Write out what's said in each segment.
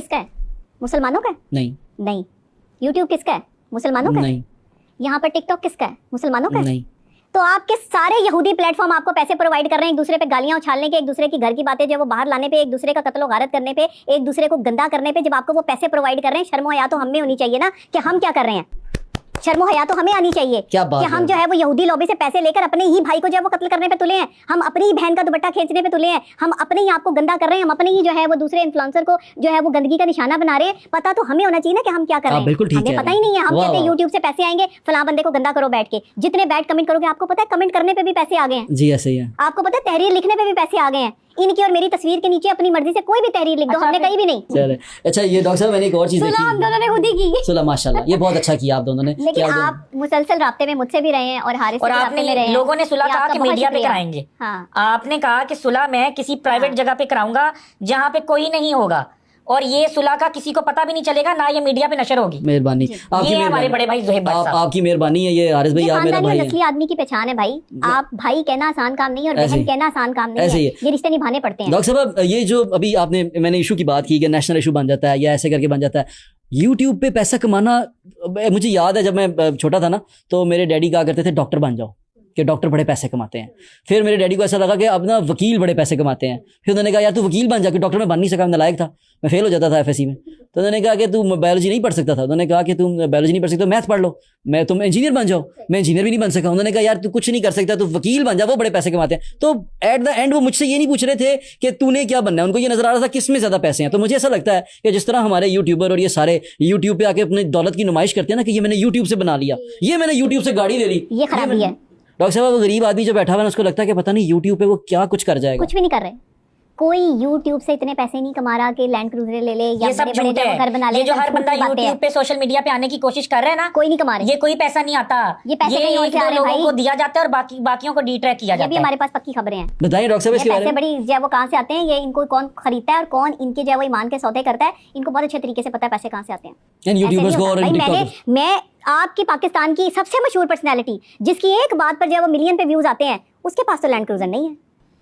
किसका है? मुसलमानों का है? नहीं। नहीं। यूट्यूब किसका है? मुसलमानों का है? नहीं। यहाँ पर टिकटॉक किसका है? मुसलमानों का है? नहीं। तो आपके सारे यहूदी प्लेटफॉर्म आपको पैसे प्रोवाइड कर रहे हैं एक दूसरे पे गालियां उछालने के, एक दूसरे की घर की बातें जो वो बाहर लाने पे, एक दूसरे का कत्लो गारत करने पे, एक दूसरे को गंदा करने पे। जब आपको वो पैसे प्रोवाइड कर रहे हैं, शर्म हया तो हमें होनी चाहिए ना कि हम क्या कर रहे हैं। शर्म हया तो हमें आनी चाहिए क्या बात कि हम जो है वो यहूदी लॉबी से पैसे लेकर अपने ही भाई को जो है वो कत्ल करने पे तुले हैं, हम अपनी ही बहन का दुपट्टा खींचने पे तुले हैं, हम अपने ही आप को गंदा कर रहे हैं, हम अपने ही जो है वो दूसरे इन्फ्लुएंसर को जो है वो गंदगी का निशाना बना रहे हैं। पता तो हमें होना चाहिए ना कि हम क्या कर रहे हैं। बिल्कुल ठीक हमें है। पता ही नहीं है। हम कहते हैं यूट्यूब से पैसे आएंगे, फलां बंदे को गंदा करो बैठ के। जितने बैड कमेंट करोगे, आपको पता है कमेंट करने पे भी पैसे आ गए हैं। जी ऐसे ही है। आपको पता है तहरीर लिखने पे भी पैसे आ गए हैं। इनकी और मेरी तस्वीर के नीचे अपनी मर्जी से कोई भी तहरीर लिख दो, हमने कहीं भी नहीं। चले अच्छा, ये डॉक्टर साहब मैंने एक और चीज देखी। सुलह हम दोनों ने खुद ही की। सुलह माशाल्लाह, ये बहुत अच्छा किया आप दोनों ने। लेकिन आप मुसलसल राब्ते में मुझसे भी रहे हैं और हारिस और आपने लोगों ने सुलह कहा कि मीडिया पे कराएंगे। हाँ। आपने कहा कि सुलह मैं किसी प्राइवेट जगह पे कराऊंगा जहां पे कोई नहीं होगा, और ये सुलह का किसी को पता भी नहीं चलेगा, ना ये मीडिया पे नशर होगी। मेहरबानी आपकी, ये हमारे बड़े भाई ज़ोहेब भट्ट साहब, आपकी मेहरबानी है। ये हारिस भाई आप मेरा भाई असली आदमी की पहचान है भाई। आप भाई कहना आसान काम नहीं है और बहन कहना आसान काम नहीं है। ये रिश्ते निभाने पड़ते हैं। डॉक्टर साहब, ये जो अभी मैंने इशू की बात की कि नेशनल इशू बन जाता है या ऐसे करके बन जाता है, यूट्यूब पे पैसा कमाना। मुझे याद है जब मैं छोटा था ना, तो मेरे डैडी कहा करते थे डॉक्टर बन जाओ, कि डॉक्टर बड़े पैसे कमाते हैं। फिर मेरे डैडी को ऐसा लगा कि अब ना वकील बड़े पैसे कमाते हैं। फिर उन्होंने कहा यार तू वकील बन जा, कि डॉक्टर में बन नहीं सका, मैं नालायक था, मैं फेल हो जाता था एफएससी में। तो उन्होंने कहा कि तू बायोलॉजी नहीं पढ़ सकता था, उन्होंने कहा कि तुम बायोलॉजी नहीं पढ़ सकते, मैथ पढ़ लो, तुम इंजीनियर बन जाओ। मैं इंजीनियर भी नहीं बन सका। उन्होंने कहा यार तू कुछ नहीं कर सकता, तू वकील बन जा, वो बड़े पैसे कमाते हैं। तो एट द एंड वो मुझसे ये नहीं पूछ रहे थे कि तूने क्या बनना है, उनको ये नजर आ रहा था किस में ज्यादा पैसे हैं। तो मुझे ऐसा लगता है कि जिस तरह हमारे यूट्यूबर और ये सारे यूट्यूब पे आके अपनी दौलत की नुमाइश करते हैं ना, कि ये मैंने यूट्यूब से बना लिया, ये मैंने यूट्यूब से गाड़ी ले ली, ये खराबी है। डॉक्टर साहब वो गरीब आदमी जो बैठा हुआ है उसको लगता है कि पता नहीं यूट्यूब पे वो क्या कुछ कर जाएगा। कुछ भी नहीं कर रहे। कोई यूट्यूब से इतने पैसे नहीं कमा रहा कि लैंड क्रूजर ले ले या बड़े बड़े घर बना ले। ये जो हर बंदा यूट्यूब पे सोशल मीडिया पे आने की कोशिश कर रहा है ना, कोई नहीं कमा रहा। ये कोई पैसा नहीं आता। ये पैसे कहीं और से आ रहे हैं भाई, को दिया जाता है और बाकियों को डीट्रैक किया जाता है। ये भी हमारे पास पक्की खबरें हैं। बताइए डॉक्टर साहब इसके बारे में। बड़ी जो है वो कहाँ से आते हैं, ये इनको कौन खरीदता है और कौन इनके जो है वो ईमान के सौदे करता है, इनको बहुत अच्छे तरीके से पता है पैसे कहाँ से आते हैं। यूट्यूबर्स को और मैं आपकी पाकिस्तान की सबसे मशहूर पर्सनैलिटी जिसकी एक बात पर जो है वो मिलियन पे व्यूज आते हैं, उसके पास तो लैंड क्रूजर नहीं है,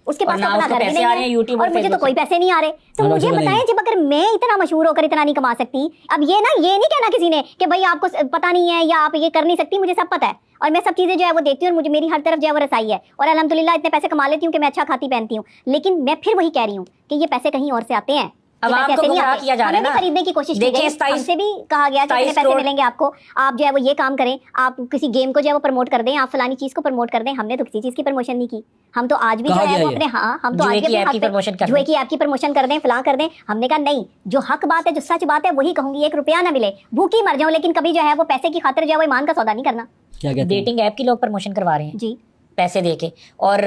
उसके पास तो अपना घर भी नहीं है, और मुझे तो कोई पैसे नहीं आ रहे। तो मुझे बताएं, जब अगर मैं इतना मशहूर होकर इतना नहीं कमा सकती, अब ये नहीं कहना किसी ने कि भाई आपको पता नहीं है या आप ये कर नहीं सकती, मुझे सब पता है और मैं सब चीजें जो है वो देखती हूँ और मुझे मेरी हर तरफ जो है वो रसाई है और अल्हम्दुलिल्लाह इतने पैसे कमा लेती हूँ कि मैं अच्छा खाती पहनती हूँ। लेकिन मैं फिर वही कह रही हूँ कि ये पैसे कहीं और से आते हैं। अब आपको गुमराह किया जा रहा है ना, खरीदने की कोशिश की गई, हमसे भी कहा गया कि कितने पैसे मिलेंगे आपको, आप जो है वो ये काम करें, आप किसी गेम को जो है वो प्रमोट कर दें, आप फलानी चीज को प्रमोट कर दें। हमने तो किसी चीज की प्रमोशन नहीं की। हम तो आज भी जो है वो अपने हम तो आज भी जुए की ऐप की प्रमोशन कर दें, फलां कर दें। हमने कहा नहीं, जो हक बात है, जो सच बात है वही कहूंगी। 1 रुपया ना मिले, भूखी मर जाऊं, लेकिन कभी जो है वो पैसे की खातिर जो है वो ईमान का सौदा नहीं करना। डेटिंग ऐप की लोग प्रमोशन करवा रहे हैं जी पैसे देके, और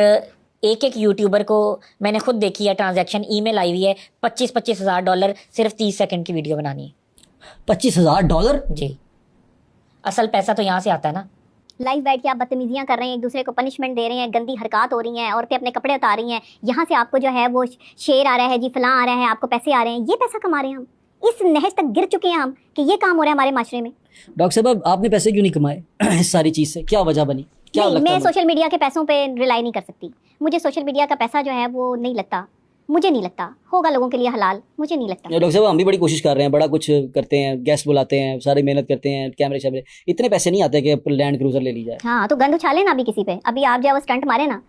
एक यूट्यूबर को मैंने खुद देखी है ट्रांजैक्शन, ईमेल आई हुई है $25,000 सिर्फ 30 सेकंड की वीडियो बनानी है। $25,000 जी, असल पैसा तो यहाँ से आता है ना। लाइव बैठ के आप बदतमीजियां कर रहे हैं, एक दूसरे को पनिशमेंट दे रहे हैं, गंदी हरकत हो रही हैं, औरतें अपने कपड़े उतार रही हैं, यहाँ से आपको जो है वो शेर आ रहा है जी, फलां आ रहा है, आपको पैसे आ रहे हैं, ये पैसा कमा रहे हैं। हम इस नहज तक गिर चुके हैं हम कि ये काम हो रहा है हमारे माशरे में। डॉक्टर साहब आपने पैसे क्यों नहीं कमाए इस सारी चीज से, क्या वजह बनी? क्या नहीं, मैं सोशल मीडिया के पैसों पे रिलाई नहीं कर सकती। मुझे सोशल मीडिया का पैसा जो है वो नहीं लगता, मुझे नहीं लगता होगा लोगों के लिए हलाल, मुझे नहीं लगता। डॉक्टर साहब हम भी बड़ी कोशिश कर रहे हैं, बड़ा कुछ करते हैं, गेस्ट बुलाते हैं, सारी मेहनत करते हैं, कैमरे शैमरे, इतने पैसे नहीं आते कि लैंड क्रूजर ले ली जाए। हाँ तो गंद उछाले ना अभी किसी पे, अभी आप जो स्टंट मारे ना,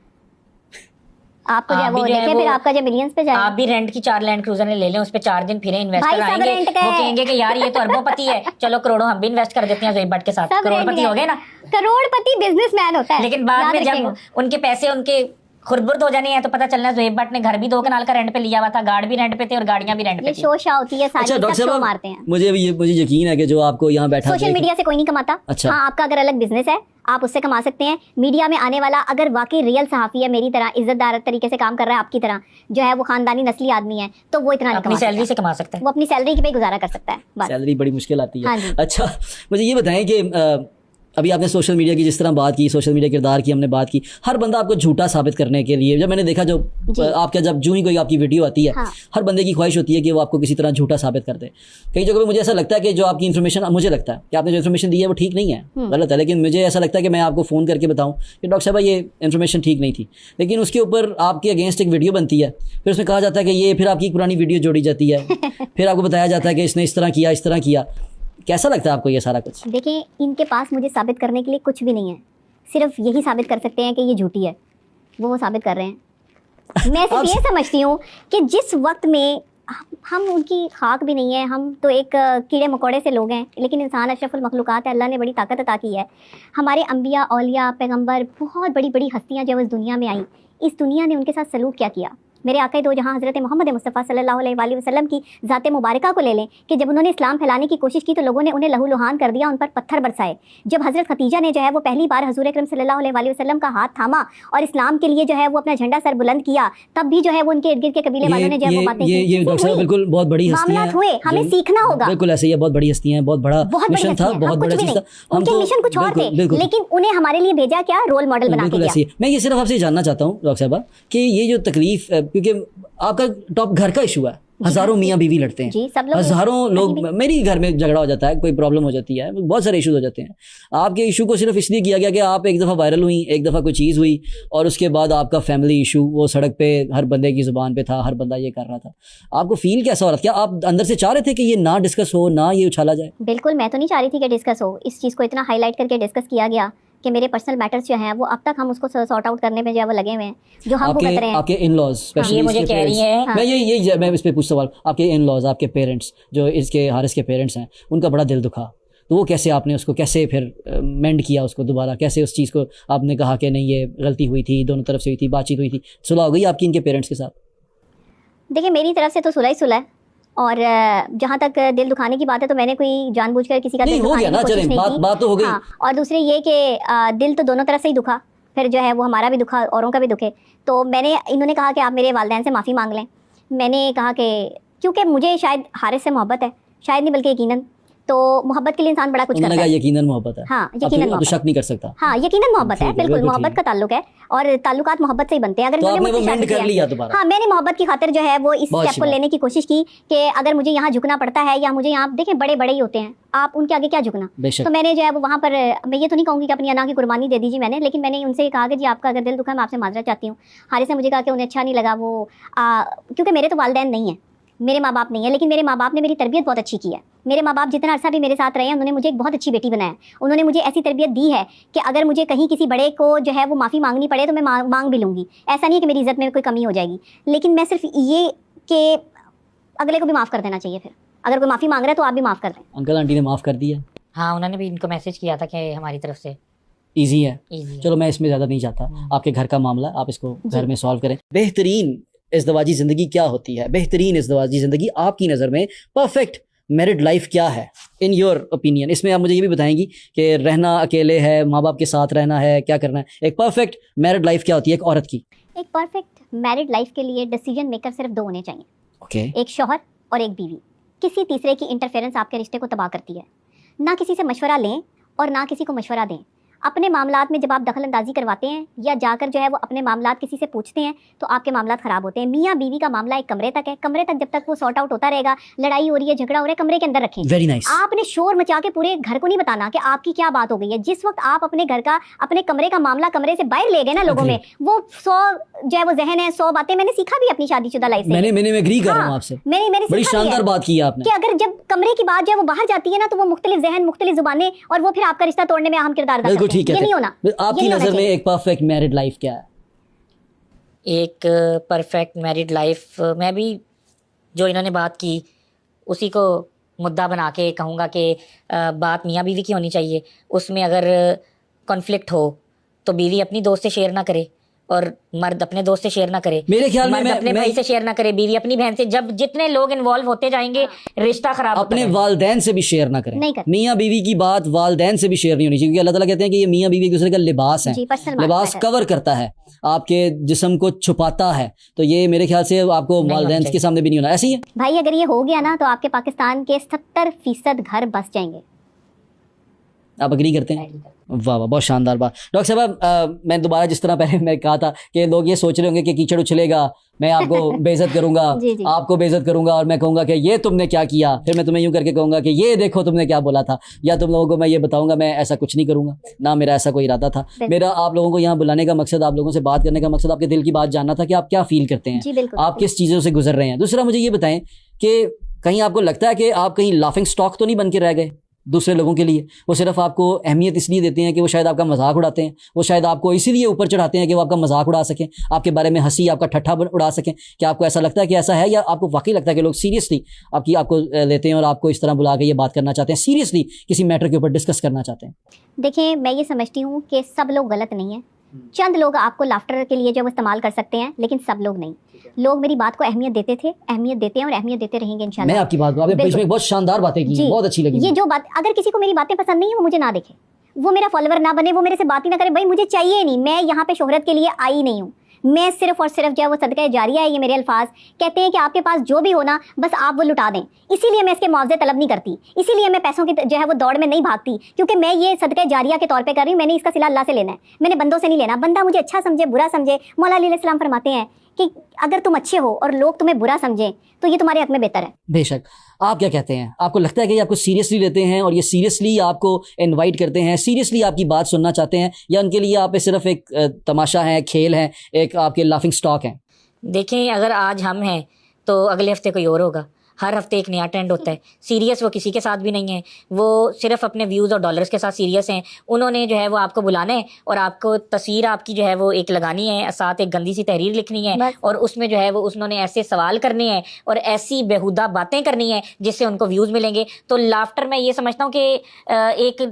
आपको जो वो देखे, फिर आपका जो मिलियंस पे जाए। आप भी रेंट की 4 लैंड क्रूजर ले लें, उस पे 4 दिन फिरे, इन्वेस्टर आएंगे, वो कहेंगे कि यार ये तो अरबोपति है, चलो करोड़ों हम भी इन्वेस्ट कर देते हैं ज़ोहेब भट्ट के साथ। करोड़पति हो गए ना। करोड़पति बिजनेसमैन होता है, लेकिन बाद में जब उनके पैसे उनके खुर्द-बुर्द हो जाने हैं तो पता चलना है ज़ोहेब भट्ट ने घर भी 2 कनाल का रेंट पे लिया हुआ था, गार्ड भी रेंट पे थे और गाड़ियां भी रेंट पे थी। ये शोशा होती है सारी, सब शो मारते हैं। मुझे यकीन है कि जो आपको यहाँ बैठा सोशल मीडिया से कोई नहीं कमाता। हाँ, आपका अगर अलग बिजनेस है आप उससे कमा सकते हैं। मीडिया में आने वाला अगर वाकई रियल सहाफी है, मेरी तरह इज्जतदार तरीके से काम कर रहा है, आपकी तरह जो है वो खानदानी नस्ली आदमी है, तो वो इतना अपनी सैलरी से कमा सकता है, वो अपनी सैलरी पे गुजारा कर सकता है। सैलरी बड़ी मुश्किल आती है। अच्छा मुझे ये बताएं कि अभी आपने सोशल मीडिया की जिस तरह बात की, सोशल मीडिया किरदार की हमने बात की, हर बंदा आपको झूठा साबित करने के लिए, जब मैंने देखा जो आपका जब जूं ही कोई आपकी वीडियो आती है, हर बंदे की ख्वाहिश होती है कि वो आपको किसी तरह झूठा साबित कर दे। कई जगह पे मुझे ऐसा लगता है कि जो आपकी इन्फॉर्मेशन, मुझे लगता है कि आपने जो इन्फॉर्मेशन दी है वो ठीक नहीं है, गलत है, लेकिन मुझे ऐसा लगता है कि मैं आपको फ़ोन करके बताऊँ कि डॉक्टर साहब ये इन्फॉर्मेशन ठीक नहीं थी, लेकिन उसके ऊपर आपके अगेंस्ट एक वीडियो बनती है, फिर उसमें कहा जाता है कि ये, फिर आपकी पुरानी वीडियो जोड़ी जाती है, फिर आपको बताया जाता है कि इसने इस तरह किया, इस तरह किया। कैसा लगता है आपको ये सारा कुछ? देखिए, इनके पास मुझे साबित करने के लिए कुछ भी नहीं है, सिर्फ यही साबित कर सकते हैं कि ये झूठी है, वो साबित कर रहे हैं। मैं सिर्फ ये समझती हूँ कि जिस वक्त में हम उनकी खाक भी नहीं है, हम तो एक कीड़े मकोड़े से लोग हैं, लेकिन इंसान अशरफुल मखलूक़ात है, अल्लाह ने बड़ी ताकत अता की है। हमारे अंबिया, औलिया, पैगंबर, बहुत बड़ी बड़ी हस्तियाँ जब इस दुनिया में आई, इस दुनिया ने उनके साथ सलूक क्या किया। मेरे आका दो जहाँ हज़रत मोहम्मद मुस्तफ़ा सल्लल्लाहु अलैहि वसल्लम की ज़ात मुबारका को ले लें कि जब उन्होंने इस्लाम फैलाने की कोशिश की तो लोगों ने उन्हें लहू लुहान कर दिया, उन पर पत्थर बरसाए। जब हज़रत खतीजा ने जो है वो पहली बार हज़ूर अकरम सल्लल्लाहु अलैहि वसल्लम का हाथ थामा और इस्लाम के लिए जो है वो अपना झंडा सर बुलंद किया, तब भी जो है वो उनके इर्द गिर्द के कबीले वालों ने जो है वो बातें की। डॉक्टर साहब बिल्कुल बहुत बड़ी हस्तियां मामलात हुए, हमें सीखना होगा। बिल्कुल ऐसे ही है, बहुत बड़ी हस्तियां हैं, बहुत बड़ा मिशन था, बहुत बड़ा चीज था। उनके मिशन कुछ और थे, लेकिन उन्हें हमारे लिए भेजा क्या, रोल मॉडल बना के दिया। मैं ये सिर्फ आपसे जानना चाहता हूँ डॉक्टर साहब कि ये जो तकलीफ, क्योंकि आपका टॉप घर का इशू है, हजारों मियाँ बीवी लड़ते हैं, हजारों लोग, मेरी घर में झगड़ा हो जाता है, कोई प्रॉब्लम हो जाती है, बहुत सारे इशूज हो जाते हैं। आपके इशू को सिर्फ इसलिए किया गया कि आप एक दफ़ा वायरल हुई, एक दफ़ा कोई चीज़ हुई, और उसके बाद आपका फैमिली इशू वो सड़क पे हर बंदे की ज़ुबान पे था, हर बंदा ये कर रहा था। आपको फील कैसा हो रहा था? क्या आप अंदर से चाह रहे थे कि ये ना डिस्कस हो, ना ये उछाला जाए? बिल्कुल, मैं तो नहीं चाह रही थी कि डिस्कस हो। इस चीज़ को इतना हाईलाइट करके डिस्कस किया गया कि मेरे पर्सनल मैटर्स जो हैं वो अब तक हम उसको सॉर्ट आउट करने में जो है वो लगे हुए हैं, जो हम भुगत रहे हैं। आपके इन-लॉज स्पेशली, ये मुझे कह रही है, मैं इस पे पूछ सवाल, आपके इन-लॉज, आपके पेरेंट्स जो इसके हारिस के पेरेंट्स हैं, उनका बड़ा दिल दुखा, तो वो कैसे आपने उसको कैसे फिर मेंड किया उसको दोबारा, कैसे उस चीज़ को आपने कहा कि नहीं ये गलती हुई थी, दोनों तरफ से हुई थी, बातचीत हुई थी, सुलह हो गई आपकी इनके पेरेंट्स के साथ? देखिए, मेरी तरफ से तो सुलह ही सुलह है, और जहाँ तक दिल दुखाने की बात है तो मैंने कोई जानबूझकर किसी का दिल दुखाने की कोशिश नहीं की। बात तो हो गई। हाँ, और दूसरे ये कि दिल तो दोनों तरफ से ही दुखा, फिर जो है वो हमारा भी दुखा, औरों का भी दुखे। तो मैंने, इन्होंने कहा कि आप मेरे वालिदैन से माफ़ी मांग लें। मैंने कहा कि क्योंकि मुझे शायद हारिस से मोहब्बत है, शायद नहीं बल्कि यकीनन, तो मोहब्बत के लिए इंसान बड़ा कुछ करता है। यकीनन मोहब्बत है। हाँ, यकीनन मोहब्बत, शक नहीं कर सकता। हाँ, यकीनन मोहब्बत है, बिल्कुल मोहब्बत का ताल्लुक है, और ताल्लुकात मोहब्बत से ही बनते हैं। अगर तो मुझसे शादी कर लिया दोबारा, हाँ, मैंने मोहब्बत की खातिर जो है वो इस स्टेप को लेने की कोशिश की कि अगर मुझे यहाँ झुकना पड़ता है, या मुझे यहाँ, देखें बड़े बड़े ही होते हैं, आप उनके आगे क्या झुकना। तो मैंने जो है वो वहाँ पर, मैं ये तो नहीं कहूँगी कि अपनी अना की कुर्बानी दे दीजिए मैंने, लेकिन मैंने उनसे कहा कि जी आपका अगर दिल दुखा, मैं आपसे माजरत चाहती हूँ। हारिस ने मुझे कहा कि उन्हें अच्छा नहीं लगा वो, क्योंकि मेरे तो वालिदैन नहीं है, मेरे माँ बाप नहीं है, लेकिन मेरे माँ बाप ने मेरी तरबियत बहुत अच्छी की है। मेरे माँ बाप जितना अर्सा भी मेरे साथ रहे हैं, उन्होंने मुझे एक बहुत अच्छी बेटी बनाया। उन्होंने मुझे ऐसी तरबियत दी है कि अगर मुझे कहीं किसी बड़े को जो है वो माफ़ी मांगनी पड़े तो मैं मांग भी लूँगी। ऐसा नहीं है कि मेरी इज़्ज़त में कोई कमी हो जाएगी, लेकिन मैं सिर्फ ये कि अगले को भी माफ़ कर देना चाहिए। फिर अगर कोई माफ़ी मांग रहा है तो आप भी माफ़ कर दें। अंकल आंटी ने माफ़ कर दिया? हाँ, उन्होंने भी इनको मैसेज किया था कि हमारी तरफ से ईजी है। चलो मैं इसमें ज़्यादा नहीं चाहता, आपके घर का मामला, आप इसको घर में सॉल्व करें। बेहतरीन इज़्दवाजी ज़िंदगी क्या होती है? बेहतरीन इज़्दवाजी ज़िंदगी आपकी नज़र में, परफेक्ट मैरिड लाइफ क्या है इन योर ओपिनियन? इसमें आप मुझे ये भी बताएंगी कि रहना अकेले है, माँ बाप के साथ रहना है, क्या करना है? एक परफेक्ट मैरिड लाइफ क्या होती है एक औरत की? एक परफेक्ट मैरिड लाइफ के लिए डिसीजन मेकर सिर्फ दो होने चाहिए। ओके। एक शौहर और एक बीवी। किसी तीसरे की इंटरफेरेंस आपके रिश्ते को तबाह करती है। ना किसी से मशवरा लें और ना किसी को मशवरा दें। अपने मामलात में जब आप दखल अंदाजी करवाते हैं या जाकर जो है वो अपने मामलात किसी से पूछते हैं तो आपके मामलात ख़राब होते हैं। मियाँ बीवी का मामला एक कमरे तक है, कमरे तक जब तक वो सॉर्ट आउट होता रहेगा, लड़ाई हो रही है, झगड़ा हो रहा है, कमरे के अंदर रखें। Very nice. आपने शोर मचा के पूरे घर को नहीं बताना कि आपकी क्या बात हो गई है। जिस वक्त आप अपने घर का, अपने कमरे का मामला कमरे से बाहर ले गए ना लोगों में, वो 100 जो है वो जहन है, 100 बातें मैंने सीखा भी अपनी शादीशुदा लाइफ से। मैंने एग्री कर रहा हूं आपसे। मैंने बड़ी शानदार बात की आपने कि अगर जब कमरे की बात जो है वो बाहर जाती है ना, तो वो मुख्तलिफ जहन, मुख्तलिफ जुबानें, और वो फिर आपका रिश्ता तोड़ने में अहम किरदार अदा करते हैं। ये नहीं होना। आपकी नजर में एक परफेक्ट मैरिड लाइफ क्या है? एक परफेक्ट मैरिड लाइफ, मैं भी जो इन्होंने बात की उसी को मुद्दा बना के कहूँगा कि बात मियाँ बीवी की होनी चाहिए। उसमें अगर कॉन्फ्लिक्ट हो तो बीवी अपनी दोस्त से शेयर ना करे और मर्द अपने दोस्त से शेयर ना करे। मेरे ख्याल में मर्द अपने भाई से शेयर ना करे, बीवी अपनी बहन से। जब जितने लोग इन्वॉल्व होते जाएंगे रिश्ता खराब होता अपने वालदैन से भी शेयर ना करें। मियाँ बीवी की बात वालदैन से भी शेयर नहीं होनी चाहिए, क्योंकि अल्लाह ताला कहते हैं कि ये मियाँ बीवी एक दूसरे का लिबास है, लिबास कवर करता है, आपके जिस्म को छुपाता है। तो ये मेरे ख्याल से आपको वालदैन के सामने भी नहीं होना। ऐसे ही है भाई, अगर ये हो गया ना तो आपके पाकिस्तान के 70% घर बस जाएंगे। आप अग्री करते हैं? वाह वाह, बहुत शानदार बात। डॉक्टर साहब, मैं दोबारा जिस तरह पहले मैं कहा था कि लोग ये सोच रहे होंगे कि कीचड़ उछलेगा, मैं आपको बेइज्जत करूंगा, जी, जी। आपको बेइज्जत करूंगा और मैं कहूंगा कि ये तुमने क्या किया, फिर मैं तुम्हें यूं करके कहूंगा कि ये देखो तुमने क्या बोला था, या तुम लोगों को मैं ये बताऊंगा मैं ऐसा कुछ नहीं करूंगा, ना मेरा ऐसा कोई इरादा था। मेरा आप लोगों को यहाँ बुलाने का मकसद, आप लोगों से बात करने का मकसद आपके दिल की बात जानना था कि आप क्या फील करते जी, हैं, बिल्कुल, आप किस चीज़ों से गुजर रहे हैं। दूसरा मुझे ये बताएं कि कहीं आपको लगता है कि आप कहीं लाफिंग स्टॉक तो नहीं बन के रह गए दूसरे लोगों के लिए? वो सिर्फ आपको अहमियत इसलिए देते हैं कि वो शायद आपका मजाक उड़ाते हैं, वो शायद आपको इसीलिए ऊपर चढ़ाते हैं कि वो आपका मजाक उड़ा सकें, आपके बारे में हंसी, आपका ठट्ठा उड़ा सकें। क्या आपको ऐसा लगता है कि ऐसा है, या आपको वाकई लगता है कि लोग सीरियसली आपको लेते हैं और आपको इस तरह बुला के ये बात करना चाहते हैं, सीरियसली किसी मैटर के ऊपर डिस्कस करना चाहते हैं? देखिए, मैं ये समझती हूँ कि सब लोग गलत नहीं है। चंद लोग आपको लाफ्टर के लिए जो इस्तेमाल कर सकते हैं, लेकिन सब लोग नहीं। लोग मेरी बात को अहमियत देते थे, अहमियत देते हैं और अहमियत देते रहेंगे इंशाल्लाह। मैं आपकी बात को, आपने बीच में बहुत शानदार बातें की, बहुत अच्छी लगी। ये जो बात, अगर किसी को मेरी बातें पसंद नहीं है वो मुझे ना देखे, वो मेरा फॉलोवर ना बने, वो मेरे से बात ही ना करे, भाई मुझे चाहिए नहीं। मैं यहाँ पे शोहरत के लिए आई नहीं हूँ, मैं सिर्फ और सिर्फ जो है वो सदका जारिया है। ये मेरे अल्फाज कहते हैं कि आपके पास जो भी हो ना, बस आप वो लुटा दें। इसीलिए मैं इसके मुआवजे तलब नहीं करती, इसीलिए मैं पैसों की जो है वो दौड़ में नहीं भागती, क्योंकि मैं ये सदका जारिया के तौर पे कर रही हूँ। मैंने इसका सिला अल्लाह से लेना है, मैंने बंदों से नहीं लेना। बंदा मुझे अच्छा समझे, बुरा समझे, मौला अली अलैहिस्सलाम फरमाते हैं कि अगर तुम अच्छे हो और लोग तुम्हें बुरा समझें तो ये तुम्हारे हक में बेहतर है। बेशक। आप क्या कहते हैं? आपको लगता है कि ये आपको सीरियसली लेते हैं और ये सीरियसली आपको इनवाइट करते हैं, सीरियसली आपकी बात सुनना चाहते हैं, या उनके लिए आप सिर्फ एक तमाशा है, खेल है, एक आपके लाफिंग स्टॉक है? देखें, अगर आज हम हैं तो अगले हफ्ते कोई और होगा। हर हफ्ते एक नया ट्रेंड होता है। सीरियस वो किसी के साथ भी नहीं है, वो सिर्फ अपने व्यूज़ और डॉलर्स के साथ सीरियस हैं। उन्होंने जो है वो आपको बुलाना है और आपको तस्वीर आपकी जो है वो एक लगानी है, साथ एक गंदी सी तहरीर लिखनी है, और उसमें जो है वो उन्होंने ऐसे सवाल करने हैं और ऐसी बेहुदा बातें करनी है जिससे उनको व्यूज़ मिलेंगे। तो लाफ्टर, मैं ये समझता हूँ कि एक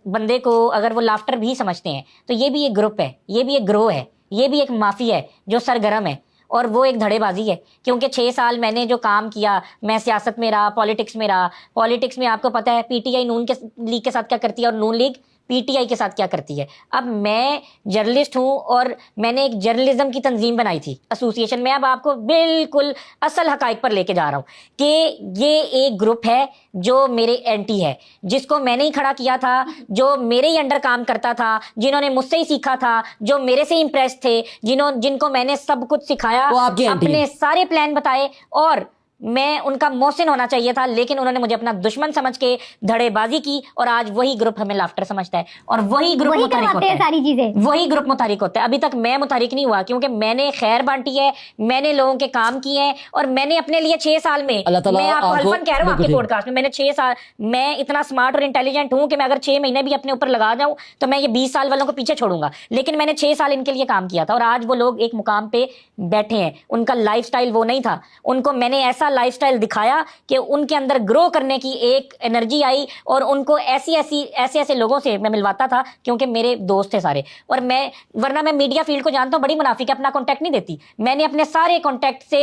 बंदे को अगर वो लाफ्टर भी समझते हैं तो ये भी एक ग्रुप है, ये भी एक ग्रोह है, ये भी एक माफी है जो सरगर्म है, और वो एक धड़ेबाजी है। क्योंकि 6 साल मैंने जो काम किया, मैं सियासत में रहा, पॉलिटिक्स में रहा। पॉलिटिक्स में आपको पता है पीटीआई नून के लीग के साथ क्या करती है और नून लीग पीटीआई के साथ क्या करती है। अब मैं जर्नलिस्ट हूँ और मैंने एक जर्नलिज्म की तंजीम बनाई थी एसोसिएशन में। अब आपको बिल्कुल असल हकाइक पर लेके जा रहा हूँ कि ये एक ग्रुप है जो मेरे एंटी है, जिसको मैंने ही खड़ा किया था, जो मेरे ही अंडर काम करता था, जिन्होंने मुझसे ही सीखा था, जो मेरे से इम्प्रेस थे, जिनको मैंने सब कुछ सिखाया, अपने सारे प्लान बताए, और मैं उनका मोहसिन होना चाहिए था, लेकिन उन्होंने मुझे अपना दुश्मन समझ के धड़ेबाजी की, और आज वही ग्रुप हमें लाफ्टर समझता है और वही ग्रुप मुतहरिक होता है, सारी चीजें वही ग्रुप मुतहरिक होता है। अभी तक मैं मुतहरिक नहीं हुआ क्योंकि मैंने खैर बांटी है, मैंने लोगों के काम किए हैं, और मैंने अपने लिए 6 साल में, मैं आपको हल्फन कह रहा हूँ आपके पॉडकास्ट में, मैंने 6 साल, मैं इतना स्मार्ट और इंटेलिजेंट हूँ कि मैं अगर 6 महीने भी अपने ऊपर लगा जाऊँ तो मैं ये 20 साल वालों को पीछे छोड़ूंगा, लेकिन मैंने 6 साल इनके लिए काम किया था, और आज वो लोग एक मुकाम पे बैठे हैं। उनका लाइफस्टाइल वो नहीं था, उनको मैंने ऐसा लाइफस्टाइल दिखाया कि उनके अंदर ग्रो करने की एक एनर्जी आई, और उनको ऐसे लोगों से मैं मिलवाता था क्योंकि मेरे दोस्त थे सारे, और वरना मैं मीडिया फील्ड को जानता हूं, बड़ी मुनाफिक अपना कॉन्टैक्ट नहीं देती। मैंने अपने सारे कॉन्टैक्ट से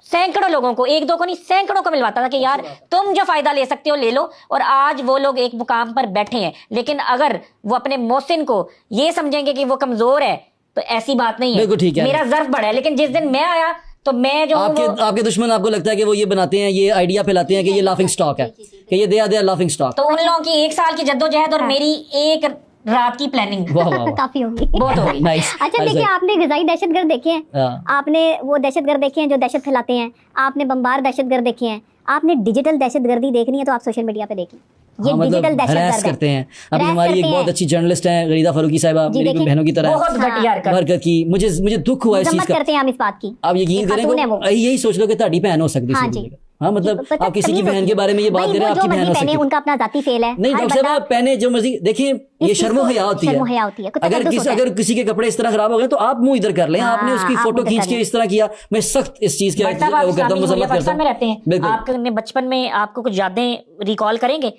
सैकड़ों लोगों को, एक दो को नहीं सैकड़ों को मिलवाता था कि यार तुम जो फायदा ले सकते हो ले लो, और आज वो लोग एक मुकाम पर बैठे हैं। लेकिन अगर वो अपने मोहसिन को ये समझेंगे कि वो कमजोर है तो ऐसी बात नहीं है। मेरा ज़र्फ बड़ा है, लेकिन जिस दिन मैं आया तो मैं जो आपके दुश्मन आपको लगता है कि वो ये बनाते हैं, ये आइडिया फैलाते हैं कि ये लाफिंग स्टॉक है, कि ये दे आर लाफिंग स्टॉक। तो उन लोगों की 1 साल की जद्दोजहद और मेरी एक रात की प्लानिंग काफी होगी, बहुत होगी। अच्छा देखिए, आपने ग़िज़ाई दहशतगर्द देखे हैं, आपने वो दहशतगर्द देखे हैं जो दहशत फैलाते हैं, आपने बमबार दहशतगर्द देखे हैं, आपने डिजिटल दहशतगर्दी देखनी है तो आप सोशल मीडिया पे देखिए। ये डिजिटल दहशतगर्द करते हैं। अभी हमारी एक बहुत अच्छी जर्नलिस्ट हैं गरीदा फारूकी साहिबा, मेरी बहनों की तरह, बहुत घटिया हरकत की। मुझे दुख हुआ इस चीज का। करते हैं हम इस बात की, आप यकीन करें, यही सोच लो कि ਤੁਹਾਡੀ भैन हो सकती है। हाँ, मतलब आप किसी की बहन के बारे में ये बात दे रहे हैं, आपकी बहन हो सकती है, उनका अपना जाती फेल है। नहीं डॉक्टर साहब, पहने जो मर्जी, देखिए ये शर्मो हया होती है। अगर किसी के कपड़े इस तरह खराब हो गए तो आप मुंह इधर कर लें। आपने उसकी फोटो खींच के इस तरह किया, मैं सख्त इस चीज के वो करता हूं, मजम्मत करता हूं। रहते हैं आपने बचपन में, आपको कुछ यादें रिकॉल करेंगे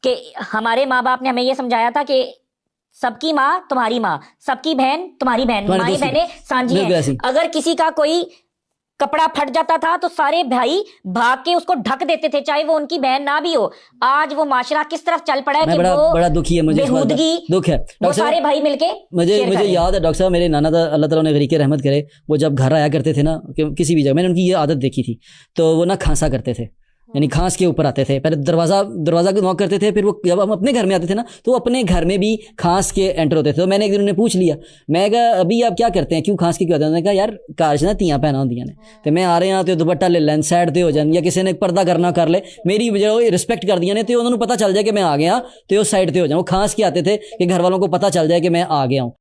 कि हमारे माँ बाप ने हमें ये समझाया था कि सबकी माँ तुम्हारी माँ, सबकी बहन तुम्हारी बहन, माई बहनें सांझी हैं। अगर किसी का कोई कपड़ा फट जाता था तो सारे भाई भाग के उसको ढक देते थे, चाहे वो उनकी बहन ना भी हो। आज वो माशरा किस तरफ चल पड़ा है कि बड़ा दुखी है मुझे, दुख है। वो सारे भाई मिलके मुझे याद है डॉक्टर साहब, मेरे नाना अल्लाह ताला उन्हें गरीके रहमत करे, वो जब घर आया करते थे ना, किसी भी जगह, मैंने उनकी ये आदत देखी थी, तो वो ना खांसा करते थे, यानी खांस के ऊपर आते थे। पहले दरवाज़ा नॉक करते थे, फिर वो जब हम अपने घर में आते थे ना तो वो अपने घर में भी खांस के एंटर होते थे। तो मैंने एक दिन उन्हें पूछ लिया, मैं कहा अभी आप क्या करते हैं, क्यों खांस के क्यों आते हैं? उन्होंने कहा यार कार ना तियां पहना होंदियां ने, तो मैं आ रहे हैं तो दुपट्टा ले लैन साइड ते हो जान, या किसी ने पर्दा करना कर ले, मेरी जो रिस्पेक्ट कर दिया ने तो उन्होंने पता चल जाए कि मैं आ गया तो उस साइड ते हो जाऊँ। वो खांस के आते थे कि घर वालों को पता चल जाए कि मैं आ गया हूँ।